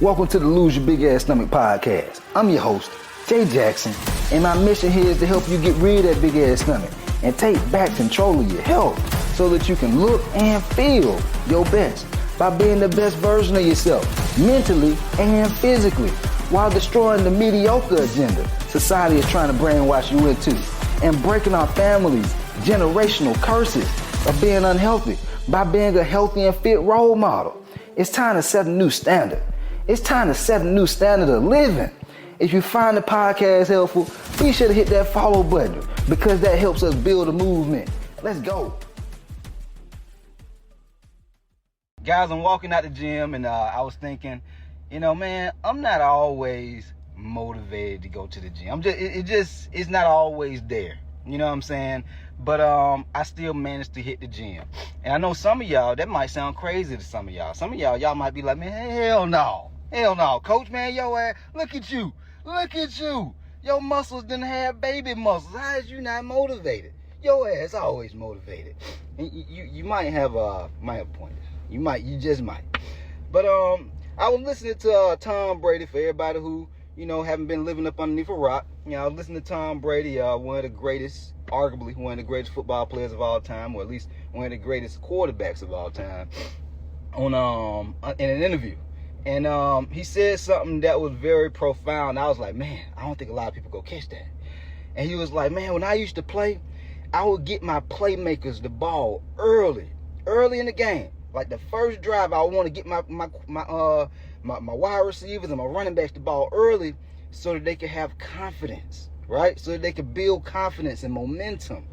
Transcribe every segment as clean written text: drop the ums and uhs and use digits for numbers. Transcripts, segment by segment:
Welcome to the Lose Your Big Ass Stomach podcast. I'm your host, Jay Jackson, and my mission here is to help you get rid of that big ass stomach and take back control of your health so that you can look and feel your best by being the best version of yourself, mentally and physically, while destroying the mediocre agenda society is trying to brainwash you into, and breaking our families' generational curses of being unhealthy by being a healthy and fit role model. It's time to set a new standard. It's time to set a new standard of living. If you find the podcast helpful, be sure to hit that follow button because that helps us build a movement. Let's go. Guys, I'm walking out the gym and I was thinking, man, I'm not always motivated to go to the gym. It's not always there. You know what I'm saying? But I still managed to hit the gym. And I know some of y'all, that might sound crazy to some of y'all. Some of y'all might be like, man, hell no. Hell no. Coach, man, your ass, look at you. Look at you. Your muscles didn't have baby muscles. How is you not motivated? Your ass always motivated. And you might have pointers. You just might. But I was listening to Tom Brady, for everybody who, haven't been living up underneath a rock. I was listening to Tom Brady, one of the greatest, arguably one of the greatest football players of all time, or at least one of the greatest quarterbacks of all time, in an interview. And he said something that was very profound. I was like, man, I don't think a lot of people go catch that. And he was like, man, when I used to play, I would get my playmakers the ball early in the game. Like the first drive, I want to get my wide receivers and my running backs the ball early so that they can have confidence, right? So that they can build confidence and momentum.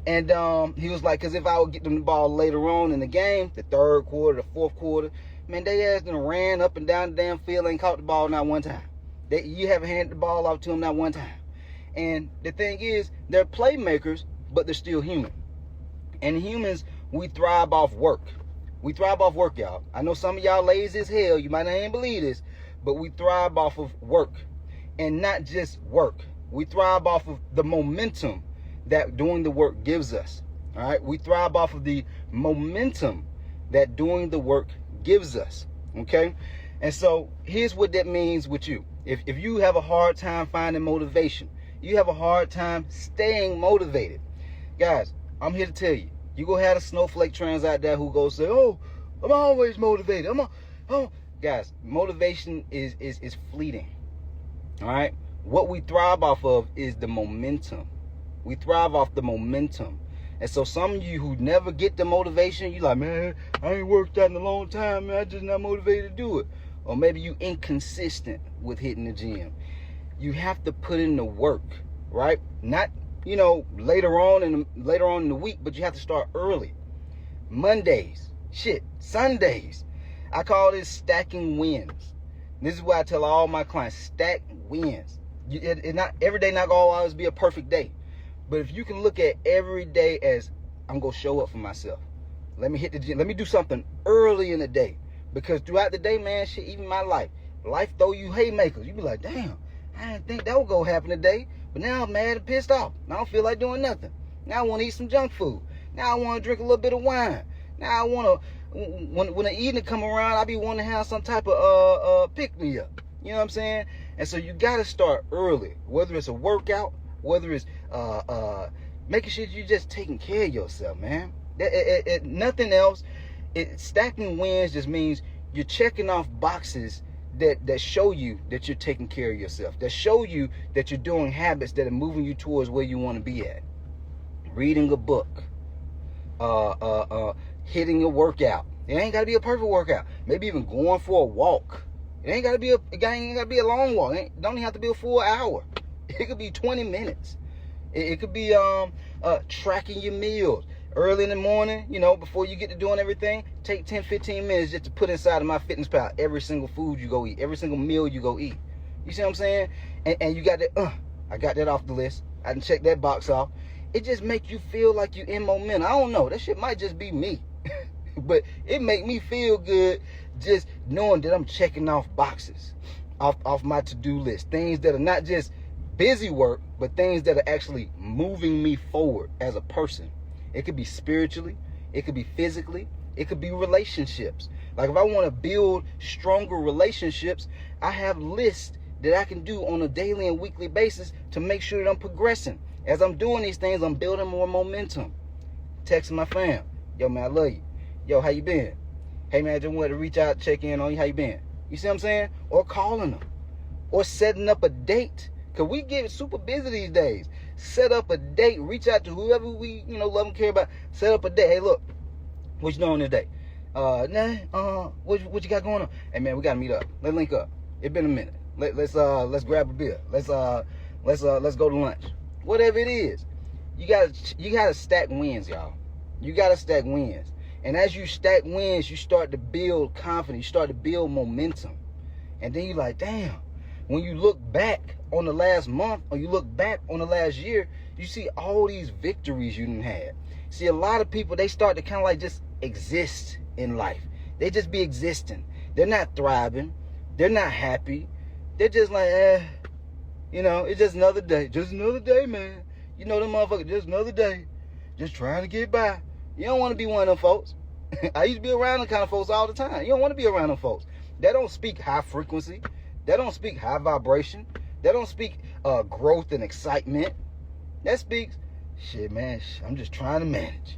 And he was like, because if I would get them the ball later on in the game, the third quarter, the fourth quarter, man, they ass done ran up and down the damn field and caught the ball not one time. You haven't handed the ball off to them not one time. And the thing is, they're playmakers, but they're still human. And humans, we thrive off work. We thrive off work, y'all. I know some of y'all lazy as hell. You might not even believe this, but we thrive off of work. And not just work. We thrive off of the momentum that doing the work gives us. All right? We thrive off of the momentum that doing the work gives us. Okay? And so here's what that means with you. If you have a hard time finding motivation, you have a hard time staying motivated. Guys, I'm here to tell you, you go have a snowflake trans out there who goes say, oh, I'm always motivated. Guys, motivation is fleeting. All right? What we thrive off of is the momentum. We thrive off the momentum. And so some of you who never get the motivation, you like, man, I ain't worked out in a long time, man. I just not motivated to do it. Or maybe you inconsistent with hitting the gym. You have to put in the work, right? Not, later on in the week, but you have to start early. Mondays, Sundays. I call this stacking wins. This is why I tell all my clients, stack wins. Not every day not gonna always be a perfect day. But if you can look at every day as I'm going to show up for myself. Let me hit the gym. Let me do something early in the day. Because throughout the day, man, even my life throw you haymakers. You be like, damn, I didn't think that would go happen today. But now I'm mad and pissed off. Now I don't feel like doing nothing. Now I want to eat some junk food. Now I want to drink a little bit of wine. Now I want to, when the evening come around, I be wanting to have some type of pick-me-up. You know what I'm saying? And so you got to start early. Whether it's a workout, whether it's making sure you're just taking care of yourself, man. Nothing else. Stacking wins just means you're checking off boxes that show you that you're taking care of yourself, that show you that you're doing habits that are moving you towards where you want to be at. Reading a book, hitting a workout. It ain't got to be a perfect workout. Maybe even going for a walk. It ain't got to be a long walk. It don't even have to be a full hour. It could be 20 minutes. It could be tracking your meals. Early in the morning, before you get to doing everything, take 10, 15 minutes just to put inside of MyFitnessPal every single food you go eat, every single meal you go eat. You see what I'm saying? And you got that, I got that off the list. I can check that box off. It just makes you feel like you're in momentum. I don't know. That shit might just be me. But it make me feel good just knowing that I'm checking off boxes off my to-do list. Things that are not just busy work, but things that are actually moving me forward as a person. It could be spiritually, it could be physically, it could be relationships. Like if I want to build stronger relationships, I have lists that I can do on a daily and weekly basis to make sure that I'm progressing. As I'm doing these things, I'm building more momentum. Texting my fam, yo man, I love you. Yo, how you been? Hey man, I just wanted to reach out, check in on you. How you been? You see what I'm saying? Or calling them, or setting up a date. Cause we get super busy these days. Set up a date. Reach out to whoever we love and care about. Set up a date. Hey, look, what you doing this day? What you got going on? Hey man, we gotta meet up. Let's link up. It's been a minute. Let's grab a beer. Let's go to lunch. Whatever it is, you gotta stack wins, y'all. You gotta stack wins. And as you stack wins, you start to build confidence. You start to build momentum. And then you're like, damn. When you look back on the last month, or you look back on the last year, you see all these victories you didn't have. See, a lot of people, they start to kind of like just exist in life. They just be existing. They're not thriving. They're not happy. They're just like, it's just another day. Just another day, man. Them motherfuckers, just another day. Just trying to get by. You don't want to be one of them folks. I used to be around them kind of folks all the time. You don't want to be around them folks. They don't speak high frequency. They don't speak high vibration. They don't speak growth and excitement. That speaks, shit, man, I'm just trying to manage.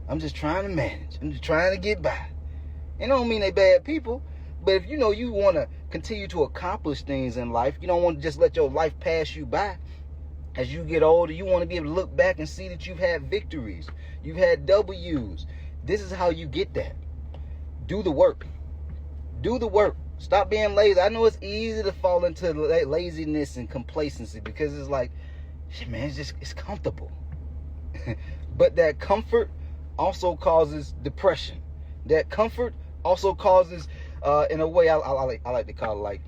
I'm just trying to get by. It don't mean they bad people. But if you want to continue to accomplish things in life, you don't want to just let your life pass you by. As you get older, you want to be able to look back and see that you've had victories. You've had W's. This is how you get that. Do the work. Do the work. Stop being lazy. I know it's easy to fall into laziness and complacency because it's like, shit, man, it's comfortable. But that comfort also causes depression. That comfort also causes, in a way, I like to call it like,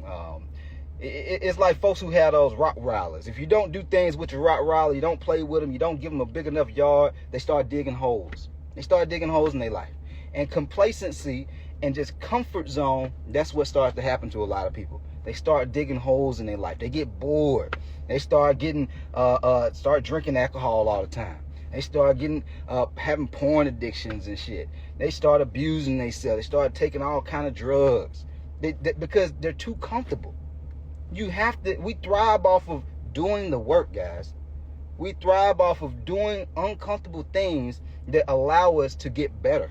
it's like folks who have those Rottweilers. If you don't do things with your Rottweiler, you don't play with them, you don't give them a big enough yard, they start digging holes. They start digging holes in their life. And complacency and just comfort zone, that's what starts to happen to a lot of people. They start digging holes in their life. They get bored. They start getting, start drinking alcohol all the time. They start getting, having porn addictions and shit. They start abusing themselves. They start taking all kind of drugs because they're too comfortable. We thrive off of doing the work, guys. We thrive off of doing uncomfortable things that allow us to get better.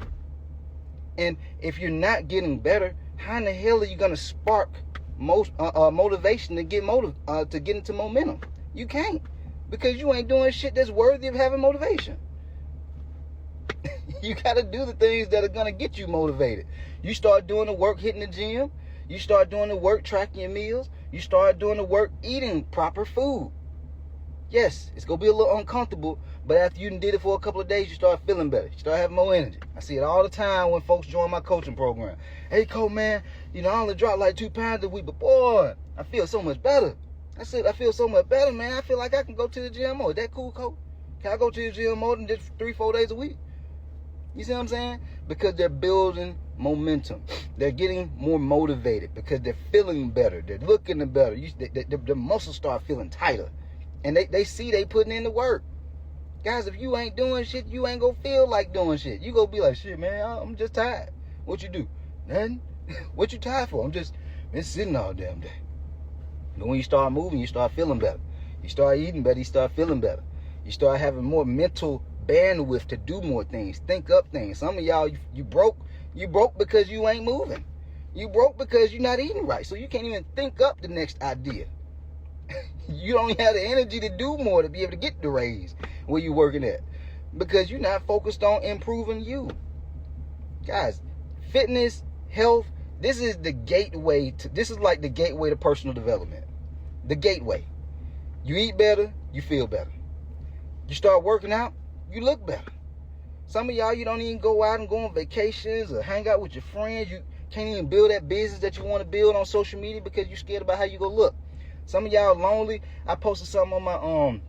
And if you're not getting better, how in the hell are you going to spark motivation to get into momentum? You can't, because you ain't doing shit that's worthy of having motivation. You got to do the things that are going to get you motivated. You start doing the work hitting the gym. You start doing the work tracking your meals. You start doing the work eating proper food. Yes, it's going to be a little uncomfortable, but after you did it for a couple of days, you start feeling better. You start having more energy. I see it all the time when folks join my coaching program. Hey, Cole, man, I only dropped like 2 pounds a week, but boy, I feel so much better. I said, I feel so much better, man. I feel like I can go to the gym more. Is that cool, Cole? Can I go to the gym more than just 3-4 days a week? You see what I'm saying? Because they're building momentum. They're getting more motivated because they're feeling better. They're looking better. The muscles start feeling tighter. And they see they putting in the work. Guys, if you ain't doing shit, you ain't gonna feel like doing shit. You gonna be like, shit, man, I'm just tired. What you do? Nothing. What you tired for? I'm just been sitting all damn day. But when you start moving, you start feeling better. You start eating better, you start feeling better. You start having more mental bandwidth to do more things, think up things. Some of y'all, you broke because you ain't moving. You broke because you're not eating right. So you can't even think up the next idea. You don't have the energy to do more to be able to get the raise where you're working at because you're not focused on improving you. Guys, fitness, health, this is like the gateway to personal development. The gateway. You eat better, you feel better. You start working out, you look better. Some of y'all, you don't even go out and go on vacations or hang out with your friends. You can't even build that business that you want to build on social media because you're scared about how you gonna look. Some of y'all lonely. I posted something on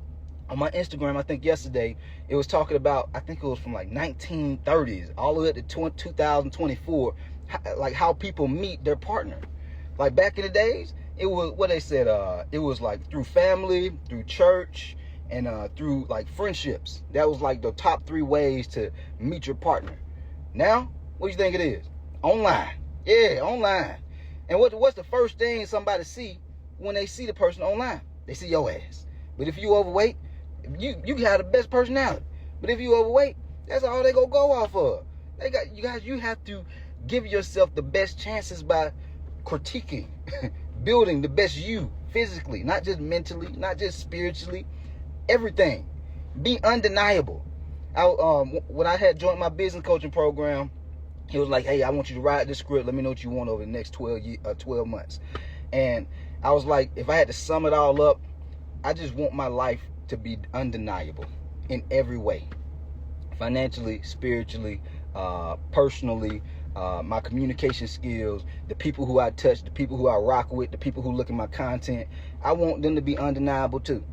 my Instagram, I think yesterday. It was talking about, I think it was from like 1930s all the way up to 2024, like how people meet their partner. Like back in the days, it was what they said, it was like through family, through church, and through like friendships. That was like the top 3 ways to meet your partner. Now, what do you think it is? Online. Yeah, online. And what's the first thing somebody see when they see the person online? They see your ass. But if you overweight, you have the best personality. But if you overweight, that's all they gonna go off of. You guys, you have to give yourself the best chances by critiquing, building the best you physically, not just mentally, not just spiritually, everything. Be undeniable. When I had joined my business coaching program, he was like, hey, I want you to write this script. Let me know what you want over the next 12 months. And I was like, if I had to sum it all up, I just want my life to be undeniable in every way. Financially, spiritually, personally, my communication skills, the people who I touch, the people who I rock with, the people who look at my content. I want them to be undeniable too.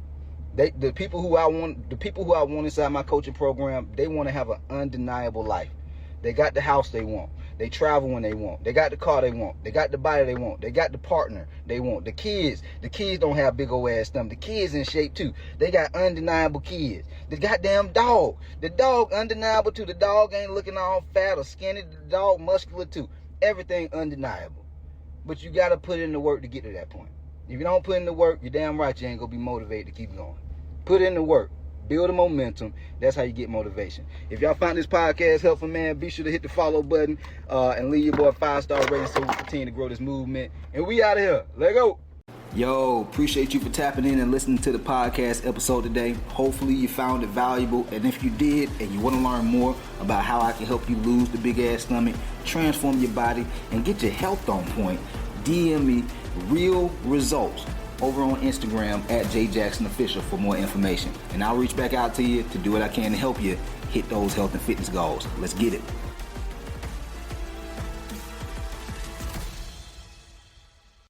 The people who I want inside my coaching program, they want to have an undeniable life. They got the house they want. They travel when they want. They got the car they want. They got the body they want. They got the partner they want. The kids don't have big old ass stomach. The kids in shape too. They got undeniable kids. The goddamn dog. The dog undeniable too. The dog ain't looking all fat or skinny. The dog muscular too. Everything undeniable. But you got to put in the work to get to that point. If you don't put in the work, you're damn right you ain't going to be motivated to keep going. Put in the work. Build a momentum. That's how you get motivation. If y'all find this podcast helpful, man, be sure to hit the follow button and leave your boy a 5-star rating so we continue to grow this movement. And we out of here. Let go. Yo, appreciate you for tapping in and listening to the podcast episode today. Hopefully you found it valuable. And if you did and you want to learn more about how I can help you lose the big ass stomach, transform your body, and get your health on point, DM me real results over on Instagram at JJacksonOfficial for more information. And I'll reach back out to you to do what I can to help you hit those health and fitness goals. Let's get it.